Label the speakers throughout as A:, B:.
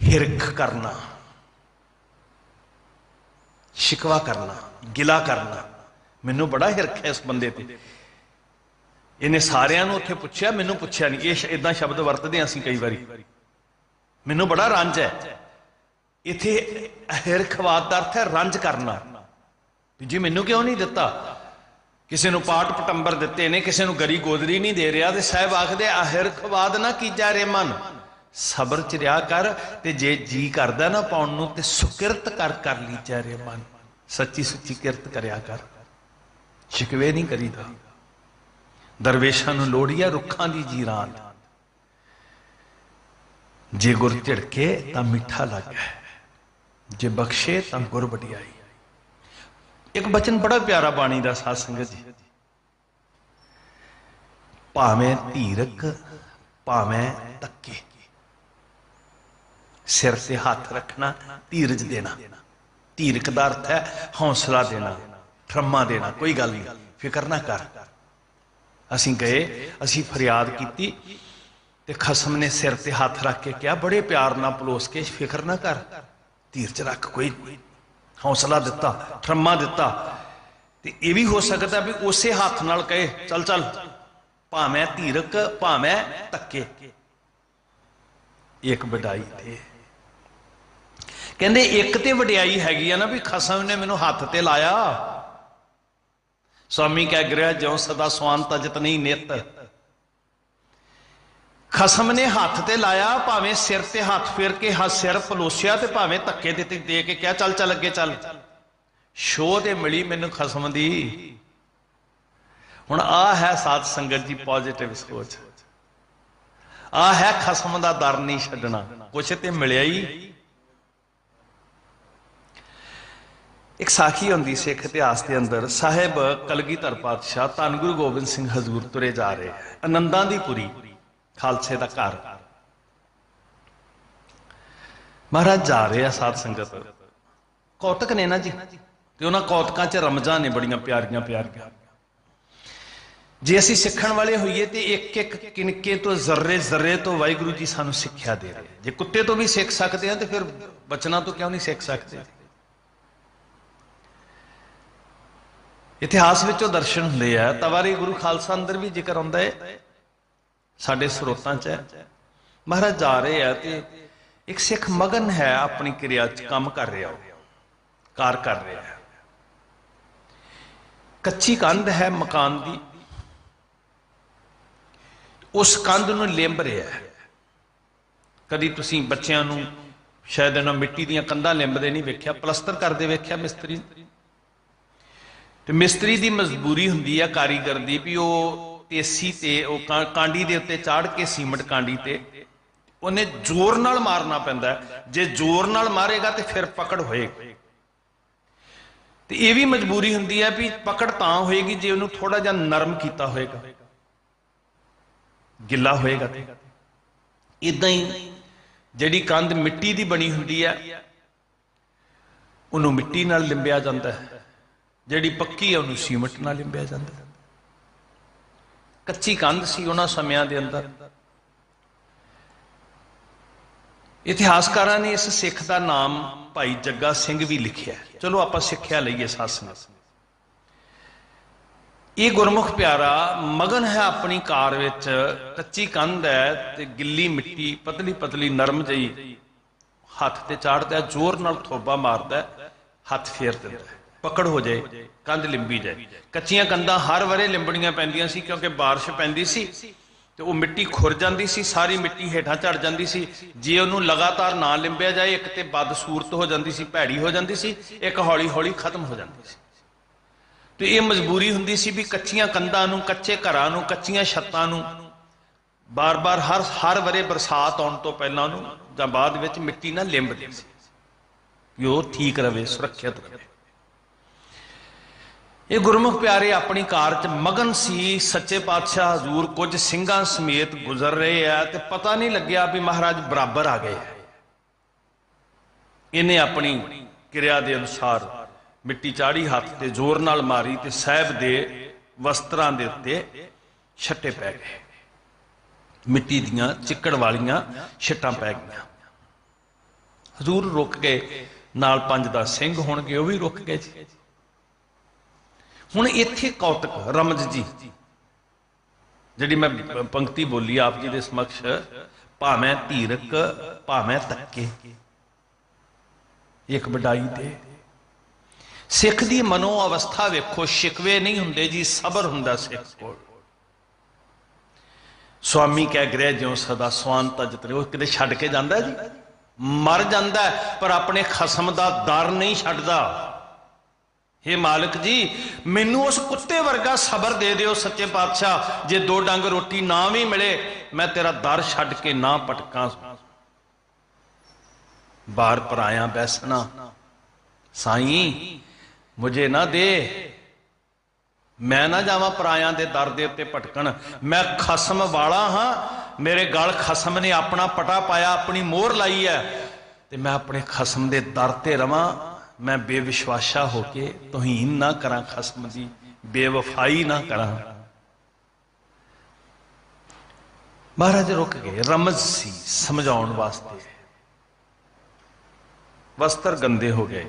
A: हिरख करना, शिकवा करना, गिला करना। मैनू बड़ा हिरख है इस बंदे ते, इन्हें सारियां नूं उत्थे पुछया, मैनू पुछया नहीं। ये इदां शब्द वरतदे असीं कई बारी, मैनू बड़ा रंज है। इत्थे हिरखवाद का अर्थ है रंज करना। जी मैनू क्यों नहीं दिता, किसी नूं पाट पटंबर दिते ने, किसी नूं गरी गोदरी नहीं दे रहा। तो साहब आखदे हिरखवाद ना कीजा रे मन, सबर च रिहा कर, ते जे जी करदा ना पाउण नूं ते सुकिरत कर लीजा रे मन। सच्ची सुच्ची किरत करया कर, शिकवे नहीं करीदा। दरवेशां नूं लोड़ी है रुखां दी जीरान, जे गुर झिड़के तां मिठा लगे, जे बख्शे तां गुर वडियाई। एक बचन बड़ा प्यारा बाणी दा साध संगत जी, भावें धीरक भावें तक्के, सिर से हाथ रखना, धीरज देना। धीरक दा अर्थ है हौसला देना, ठरमा देना, कोई गल नहीं, फिक्र ना कर। असीं गए, असीं फरियाद की ते खसम ने सिर ते हाथ रख के कहा, बड़े प्यार ना पलोस के, फिक्र ना कर, धीरज रख, कोई हौसला दिता, ठरमा दिता। ते ये भी हो सकता भी उसे हाथ नाल कहे चल चल, भावें धीरक भावें तक्के। एक वडाई थे, कहंदे एक ते वडियाई हैगी ना भी खसम ने मैनू हाथ ते लाया। स्वामी कह गृह ज्यों सदा स्वान तजत नहीं नित, खसम ने हाथ ते लाया, भावें सिर ते हाथ फेर के हाथ सिर पलोसिया, ते भावें धक्के दे के क्या चल चल अगे चल। शोह ते मिली मैनू खसम दी। हुण आ है साध संगत जी पॉजिटिव सोच, आ है खसम दा डर नहीं छड्डना, कुछ ते मिलिया ही। एक साखी होंदी सिख इतिहास के अंदर, साहिब कलगीधर पातशाह धन गुरु गोबिंद सिंह हजूर तुरे जा रहे, आनंदां दी पुरी खालसे का घर। महाराज जा रहे हैं, साध संगत कौतक ने ना जी, ते उन्हां कौतकां च रमजां ने बड़ियां प्यारियां प्यारियां। जे असीं सिੱਖਣ वाले होईए तो एक एक किनके तो जर्रे जर्रे तो वाहिगुरू जी सानू सिक्ख्या दे रहे। जे कुत्ते तो भी सीख सकते हैं तो फिर बचना तो क्यों नहीं सीख सकते। इतिहास विचों दर्शन हुंदे आ, तवारी गुरु खालसा अंदर भी जिक्र आउंदा है, साडे स्रोतां च है। महाराज जा रहे हैं तो एक सिख मगन है अपनी क्रिया च, काम कर रहा, कार कर रहा है। कच्ची कंध है मकान की, उस कंध नूं लिंब रहा है। कदी तुसीं बच्चिआं नूं शायद इन्हां मिट्टी दीआं कंधां लिंबदे नहीं वेख्या, पलस्तर करदे वेख्या मिस्त्री। ते मिस्त्री दी मजबूरी हुंदी है कारीगर दी भी वो तेसी ते कांडी दे उत्ते चाड़ के सीमट कांडी ते उन्हें जोर नाल मारना पैंदा है। जे जोर नाल मारेगा तो फिर पकड़ होएगी। तो यह भी मजबूरी हुंदी है भी पकड़ तां होएगी जे उन्हें थोड़ा जिहा नरम कीता होएगा, गिला होएगा। इदां ही जिहड़ी कंध मिट्टी दी बनी हुंदी है उन्होंने मिट्टी नाल लिंबिया जाता है, जिहड़ी पक्की है उन्होंने सीमट नाल लिंबिया जाता है। कच्ची कंध सी उन्हां समयां दे अंदर। इतिहासकारां ने इस सिख का नाम भाई जग्गा सिंह भी लिखिया। चलो आपां सिक्ख्या लईए साथ संगत। ये गुरमुख प्यारा मगन है अपनी कार विच, कच्ची कंध है ते गिल्ली मिट्टी पतली पतली नरम जही हथ ते चाड़दा, जोर नाल थोबा मारदा, हथ फेर दिंदा, पकड़ हो जाए, कंध लिंबी जाए। कच्चियां कंधां हर वरे लिंबड़ियां पैंदियां सी क्योंकि बारिश पैंदी सी ते वो मिट्टी खुर जाती सी, सारी मिट्टी हेठां झड़ जाती सी। जे उन्होंने लगातार ना लिंबिया जाए एक तो बदसूरत हो जाती सी, भैड़ी हो जाती सी, एक हौली हौली खत्म हो जाती सी। तो ये मजबूरी हुंदी सी भी कच्चियां कंधां नूं, कच्चे घरां नूं, कच्चियां छत्तां नूं बार बार हर वरे बरसात आउण तो पहलां नूं जां बाद विच मिट्टी नाल लिंबदे सी कि वो ठीक रहे, सुरक्षित रहे। ये गुरमुख प्यारे अपनी कार च मगन सी। सच्चे पातशाह हजूर कुछ सिंघां समेत गुजर रहे हैं तो पता नहीं लग्या भी महाराज बराबर आ गए। इन्हें अपनी क्रिया के अनुसार मिट्टी चाड़ी, हाथ से जोर नाल मारी तो साहब के वस्त्रां दे उत्ते छट्टे पै गए, मिट्टी दियां चिक्कड़ वालियां छट्टां पै गईयां। हजूर रुक गए, नाल 5-10 सिंह होणगे वो भी रुक गए जी। हुण इत्थे कौतक रमज जी जिहड़ी मैं पंक्ति बोली आप जी दे समक्ष, भावें धीरक भावें धक्के एक वडाई दे। सिख दी मनो अवस्था वेखो, शिकवे नहीं हुंदे जी, सबर हुंदा सिख कोल। स्वामी कह गृह ज्यों सदा स्वान तज तरे, वो किते छड्ड के जांदा जी, मर जांदा पर अपने खसम दा डर नहीं छड्डदा। हे मालिक जी मैनू उस कुत्ते वर्गा सबर दे दिओ सच्चे पातशाह, जे 2 डंग रोटी ना भी मिले मैं तेरा दर छड्ड के ना भटकां। बार पराया बैसना साईं मुझे ना दे, मैं ना जावां पराया दे दर दे उत्ते भटकण। मैं खसम वाला हाँ, मेरे गल खसम ने अपना पटा पाया, अपनी मोहर लाई है, ते मैं अपने खसम दे दर ते रवां। मैं बेविश्वासा होके तौहीन ना करा, खसम दी बेवफाई ना करा। महाराज रुक गए, रमज सी समझाउण वास्ते। वस्त्र गंदे हो गए,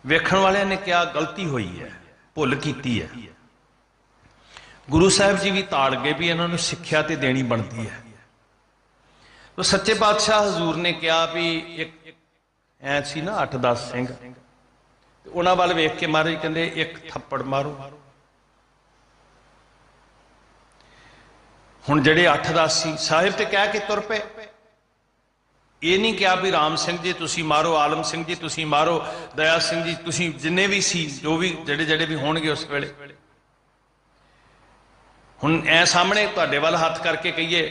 A: वेखण वालियां ने क्या गलती हुई है, भुल कीती है। गुरु साहब जी भी ताड़ गए भी इन्होंने सिक्ख्या ते देनी बनती है। तो सच्चे पातशाह हजूर ने कहा भी एक ऐ सी ना 8-10 सिंह, उन्हां वाल वेख के महाराज कहंदे एक थप्पड़ मारो। हुण जिहड़े 8-10 सी साहिब ते कह के तुर पे, ये नहीं कहा भी राम सिंह जी तुसी मारो, आलम सिंह जी तुसी मारो, दया सिंह जी तुसी, जिन्ने भी सी जो भी जेड़े भी होणगे उस वेले। हुण ऐ सामने तुहाडे वल हत्थ करके कहिए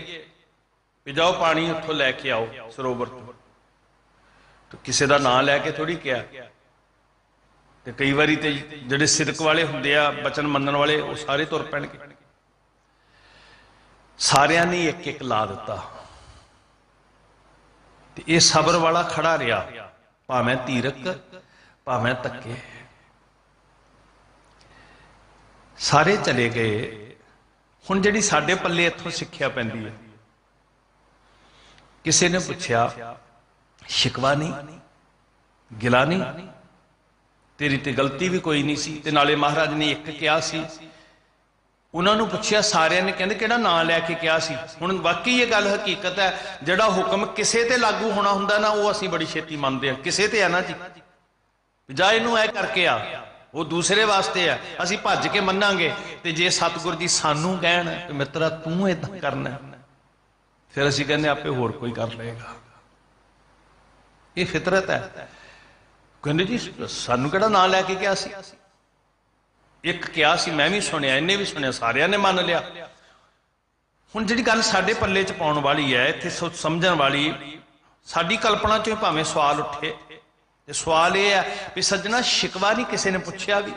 A: भी जाओ पानी उत्थों लैके आओ सरोवर तो, तो किसी का नाम लैके थोड़ी किया। तो कई बारी तो जिहड़े सिदक वाले हुंदे आ, बचन मनण वाले, वो सारे तुर पैणगे। सारियां ने एक एक ला दिता, ते ये सबर वाला खड़ा रहा, भावें धीरक भावें धक्के। सारे चले गए। हुण जिहड़ी साडे पल्ले इत्थों सिੱਖਿਆ पैंदी है, किसी ने पूछया शिकवा नहीं, गिला नहीं, तेरी ते गलती भी कोई नहीं सी, ते नाले महाराज ने एक कहा सी। उन्होंने पूछया, सारे ने कहते किहड़ा नाम लैके कहा सी। हुण वाकई ये गल हकीकत है, जिहड़ा हुक्म किसे ते लागू होना हुंदा ना, वो असीं बड़ी छेती मनदे आ। किसे ते है ना जी, जा इहनूं ऐ करके आ, वो दूसरे वास्ते है, असीं भज के मन्नांगे। ते जे सतगुर जी सानू कहण कि मित्रा तूं इदां करना, फिर असीं कहंदे आपे होर कोई कर लेगा। ये फितरत है। कहंदे जी सानू किहड़ा नाम लैके कहा सी, एक कहा सी, मैं भी सुनिया, इन्हें भी सुनिया, सारिया ने मान लिया। हुण जिहड़ी गल साडे पल्ले च पाउण वाली है, इत्थे समझण वाली, साडी कल्पना चों भावें सवाल उठे, ते सवाल यह है भी सज्जना शिकवा नहीं किसी ने पुछया भी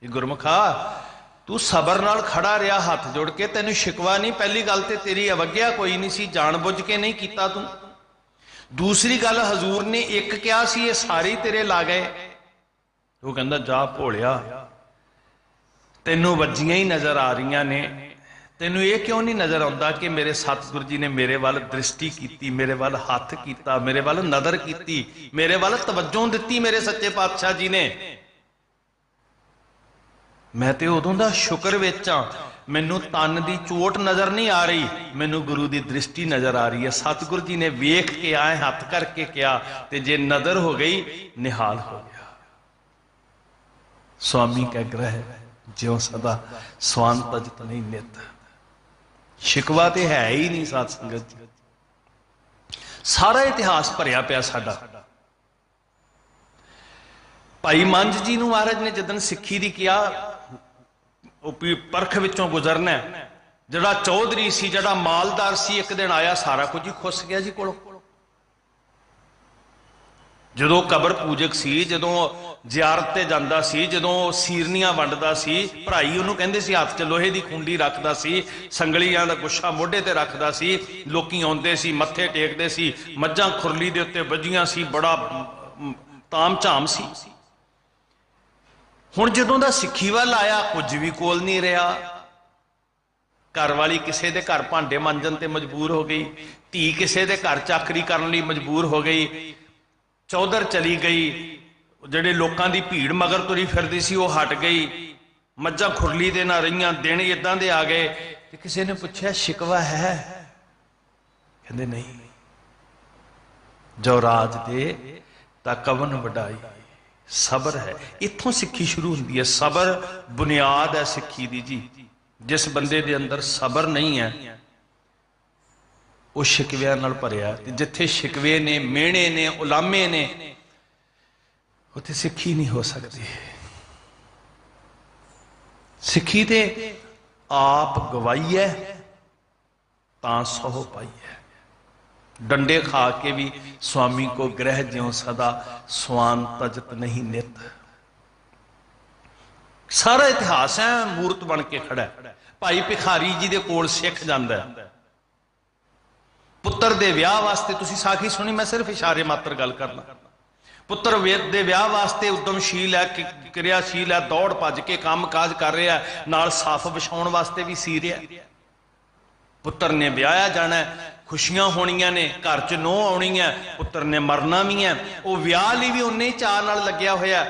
A: गुरमुखा तू सबर नाल खड़ा रहा हाथ जोड़ के, तेनू शिकवा नहीं। पहली गल ते तेरी अवग्या कोई नहीं सी, जान बुझ के नहीं कीता तू। दूसरी गल हजूर ने एक कहा सी, ये सारे तेरे ला गए। वो कहंदा जा भोलिया, तेनू वजियां ही नजर आ रही ने, तेनू ये क्यों नहीं नजर आता कि मेरे सतगुरु जी ने मेरे वाल दृष्टि की, मेरे वाल हाथ किया, मेरे वाल नदर की, मेरे वाल तवज्जो दी मेरे सच्चे पातशाह जी ने। मैं तो उदों का शुक्र विच आ, मैनू तन की चोट नजर नहीं आ रही, मैनू गुरु की दृष्टि नजर आ रही है। सतगुरु जी ने वेख के आए हथ करके किया, ते जे नदर हो गई निहाल हो गया। स्वामी कह ग्रह ज्यों सदा स्वान तजत नहीं नित। शिकवा तो है ही नहीं साध संगत जी, सारा इतिहास भरिया पिया साडा। भाई मंझ जी नूं महाराज ने जदन सिक्खी दी किया, परख विचों गुजरना, जड़ा चौधरी सी, जड़ा मालदार सी, एक दिन आया सारा कुछ ही खुस गया जी कोलों। जदों कबर पूजक सी, जदों जियारत ते जांदा सी, जदों सीरनियां वंडदा सी, भराई उहनूं कहंदे सी, हत्थ च लोहे दी खुंडी रखदा सी, संगलियां दा गुच्छा मोढे ते रखदा सी, लोकी आउंदे सी, मत्थे टेकदे सी, मੱਝਾਂ खुरली दे उत्ते वजियां सी, बड़ा ताम झाम सी। हुण जदों दा सिੱਖੀ ਵੱਲ आया कुछ भी कोल नहीं रहा। घर वाली किसी के घर भांडे मांजन ते मजबूर हो गई, धी किसी के घर चाकरी करने लई मजबूर हो गई, चौधर चली गई, ਜਿਹੜੇ ਲੋਕਾਂ ਦੀ ਭੀੜ ਮਗਰ ਤੁਰੀ ਫਿਰਦੀ ਸੀ ਉਹ ਹਟ ਗਈ, ਮੱਝਾਂ ਖੁਰਲੀ ਦੇ ਨਾ ਰਹੀਆਂ, ਦਿਨ ਇਦਾਂ ਦੇ ਆ ਗਏ। ਤੇ ਕਿਸੇ ਨੇ ਪੁੱਛਿਆ ਸ਼ਿਕਵਾ ਹੈ? ਕਹਿੰਦੇ ਨਹੀਂ, ਜੋ ਰਾਜ ਦੇ ਤਾਂ ਕਵਨ ਵਡਾਈ, ਸਬਰ ਹੈ। ਇੱਥੋਂ ਸਿੱਖੀ ਸ਼ੁਰੂ ਹੁੰਦੀ ਹੈ। ਸਬਰ ਬੁਨਿਆਦ ਹੈ ਸਿੱਖੀ ਦੀ ਜੀ। ਜਿਸ ਬੰਦੇ ਦੇ ਅੰਦਰ ਸਬਰ ਨਹੀਂ ਹੈ ਉਹ ਸ਼ਿਕਵਿਆਂ ਨਾਲ ਭਰਿਆ, ਤੇ ਜਿੱਥੇ ਸ਼ਿਕਵੇ ਨੇ, ਮਿਹਣੇ ਨੇ, ਉਲਾਮੇ ਨੇ, ਉੱਥੇ ਸਿੱਖੀ ਨਹੀਂ ਹੋ ਸਕਦੀ। ਸਿੱਖੀ ਤੇ ਆਪ ਗਵਾਈ ਹੈ ਤਾਂ ਸਹੁ ਪਾਈ ਹੈ। ਡੰਡੇ ਖਾ ਕੇ ਵੀ स्वामी को ग्रह ज्यों सदा स्वान तजत नहीं नित। सारा इतिहास है मूर्त बन के खड़ा है। भाई भिखारी जी दे कोल सिख जांदा है पुत्र दे विआह वास्ते। तुसीं साखी सुनी, मैं सिर्फ इशारे मात्र गल करना। पुत्र दे विआह वास्ते उद्यमशील है, क्रियाशील है, दौड़ भज के काम काज कर रहा है, नाल साफ विछाउण वास्ते भी सी रहा है। पुत्र ने विआहया जाना है, खुशियां होनियां ने, घर च नूंह आउणी है, पुत्र ने मरना भी है, वो विआह लई भी उन्ने ही चाह नाल लग्या होया,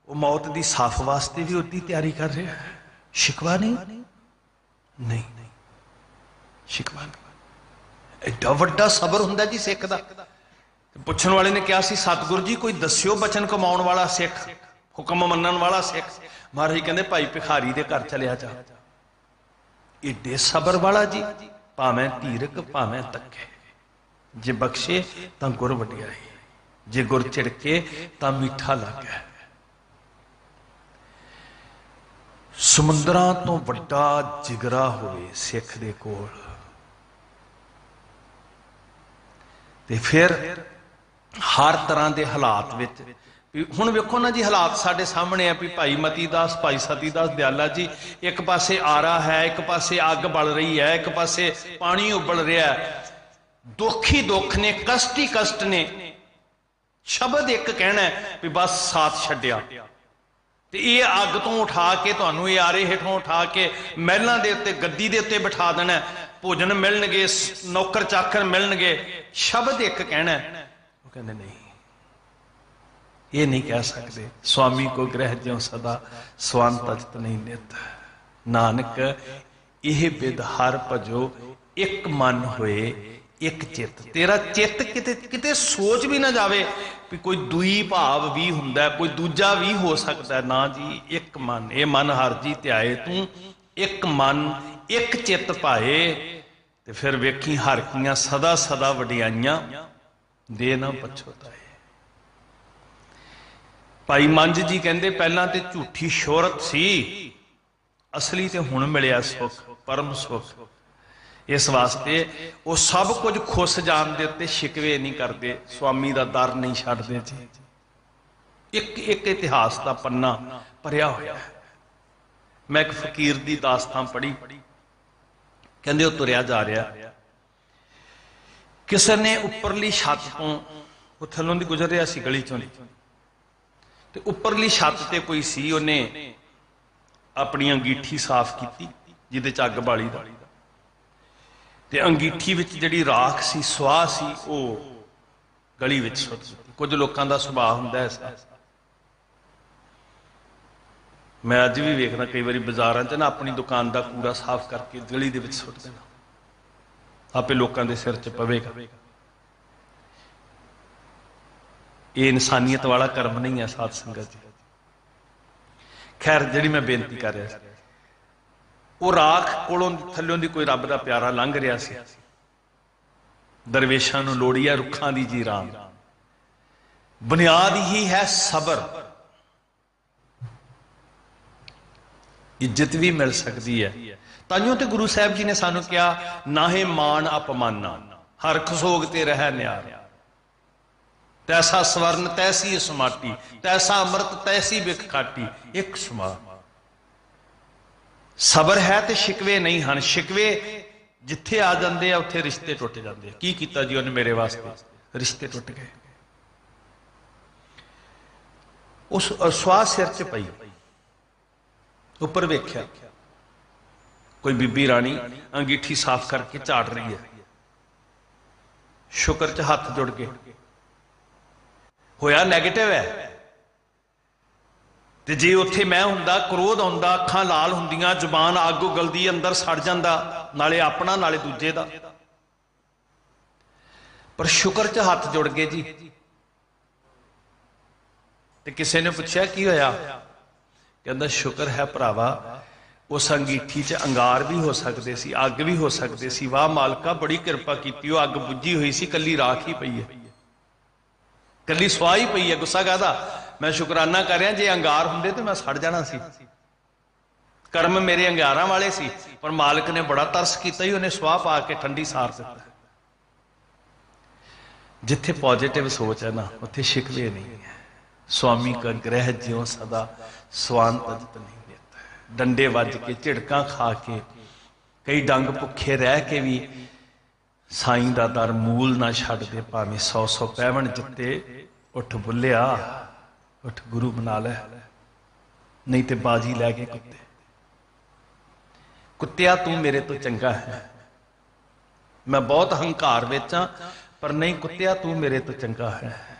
A: वो मौत की साफ वास्ते भी उदी तैयारी कर रहा है। शिकवा नहीं, नहीं शिकवा नहीं। एडा वड्डा सबर हुंदा जी सिख दा। पुछण वाले ने कहा सी, सतगुरु जी कोई दस्सिओ बचन कमाउण वाला सिख, हुक्म मनण वाला सिख। महाराज कहंदे भाई भिखारी दे घर चलिया जा। एडे सबर वाला जी, भावें धीरक भावें तके, जे बख्शे तां गुर वडियाई, जे गुर छिड़के तां मीठा लगे। समुद्रां तो वड्डा जिगरा होवे सिख दे कोल, ते फिर हर तरह के हालात विच हुण वेखो ना जी, हालात साडे सामने है भी भाई मती दास, भाई सती दास दयाला जी, एक पासे आरा है, एक पासे अग बल रही है, एक पासे पानी उबल रहा है। दुख ही दुख ने, कष्ट ही कष्ट ने। शब्द एक कहना है भी बस साथ छड्डिया, ते ये अग तो उठा के तुहानूं ये आरे हेठों उठा के महलों के उत्ते गद्दी के उत्ते बिठा देना, भोजन मिलणगे, नौकर चाकर मिलणगे। शब्द एक कहना है, वो कहते नहीं, ये नहीं कह सकते। स्वामी को ग्रह ज्यों सदा स्वान तजत नहीं नित। नानक यह बिद हर भजो एक मन होए एक चित। तेरा चित किते किते सोच भी ना जावे भी कोई दुई भाव भी हुंदा, कोई दूजा भी हो सकता। ना जी, एक मन, ये मन हर जी ध्याए तू, एक मन एक चित पाए, ते फिर वेखी हर कीआं सदा सदा वडियाइयां दे ना पछोताए। भाई मंझ जी कहते पहला तो झूठी शोहरत सी, असली तो हुण मिलिया सुख, परम सुख। इस वास्ते वो सब कुछ खुश जान दे उत्ते शिकवे नहीं करते, स्वामी का दर नहीं छड्डदे जी। एक एक इतिहास का पन्ना भरिया होया है। मैं एक फकीर की दास्तां पढ़ी, कहंदे वो तुरिया जा रहा, किसी ने उपरली छत तो थल्लों दी गुजर रहा सी गली चों, ते उपरली छत ते कोई सी, उन्हें अपनी अंगीठी साफ की जिहदे च अग बाली दा, ते अंगीठी विच जिहड़ी राख सी, सुआह सी, वो गली विच सुट दित्ती। कुछ लोगों का सुभाव हुंदा ऐसा, मैं अज भी वेखदा कई बार बाजारां च ना अपनी दुकान का कूड़ा साफ करके गली दे विच सुट देना, आपे लोगों के सिर च पवेगा। ये इंसानियत वाला कर्म नहीं है साध संगत जी। खैर जिहड़ी मैं बेनती कर रहा, वो राख कोलों थल्लों दी कोई रब दा प्यारा लंघ रहा सी। दरवेशां नूं लोड़ी है रुखां दी जी राम। बुनियाद ही है सबर। इज्जत भी मिल सकती है। ताइयों ते गुरु साहब जी ने सानू कहा, नाहे मान अपमाना, हर खसोग ते रह न्यार। तैसा स्वर्ण तैसी समाटी, तैसा अमृत तैसी बिख खाटी, एक समान। सबर है तो शिकवे नहीं हैं। शिकवे जिथे आ जाते हैं उत्थे रिश्ते टुट जाते हैं। की कीता जी उन्हें मेरे वास्ते, रिश्ते टुट गए। उस स्वाह सिर च पई, उपर वेख्या कोई बीबी रानी अंगीठी साफ करके झाड़ रही है, शुक्र च हथ जुड़ गए, होया नैगेटिव है। ते जे उत्थे मैं हुंदा, क्रोध आउंदा, अखां लाल हुंदियां, जुबान अग उगलदी, अंदर सड़ जांदा, नाले अपना नाले दूजे दा। पर शुक्र च हथ जुड़ गए जी। ते किसी ने पूछा की होया, कहंदा शुक्र है भरावा, उस अंगीठी च अंगार भी हो सकते सी, अग भी हो सकते सी। वाह मालका, बड़ी कृपा की, अग बुझी हुई सी, कली राख ही पई है, कली स्वाह ही पई है। गुस्सा कहदा, मैं शुकराना कर रहा, जे अंगार हुंदे तो मैं सड़ जाना सी। कर्म मेरे अंगारां वाले सी, पर मालिक ने बड़ा तरस कीता ही, उन्हें स्वाह पा के ठंडी सार दिता। जिथे पॉजिटिव सोच है ना, उत्थे शिकवे नहीं है। स्वामी का ग्रह ज्यों सदा स्वांत अजत नहीं देता। डंडे वज के, झिड़कां खा के, कई डंग भुखे रह के भी साईं दा दर मूल ना छड्ड दे, भावें 100 पैवण जिते। उठ बुलिया, उठ गुरु बना लै, नहीं तो बाजी लै गए कुत्ते। कुत्तिया तू मेरे तो चंगा है, मैं बहुत हंकार विच हां, पर नहीं कुत्तिया तू मेरे तो चंगा है।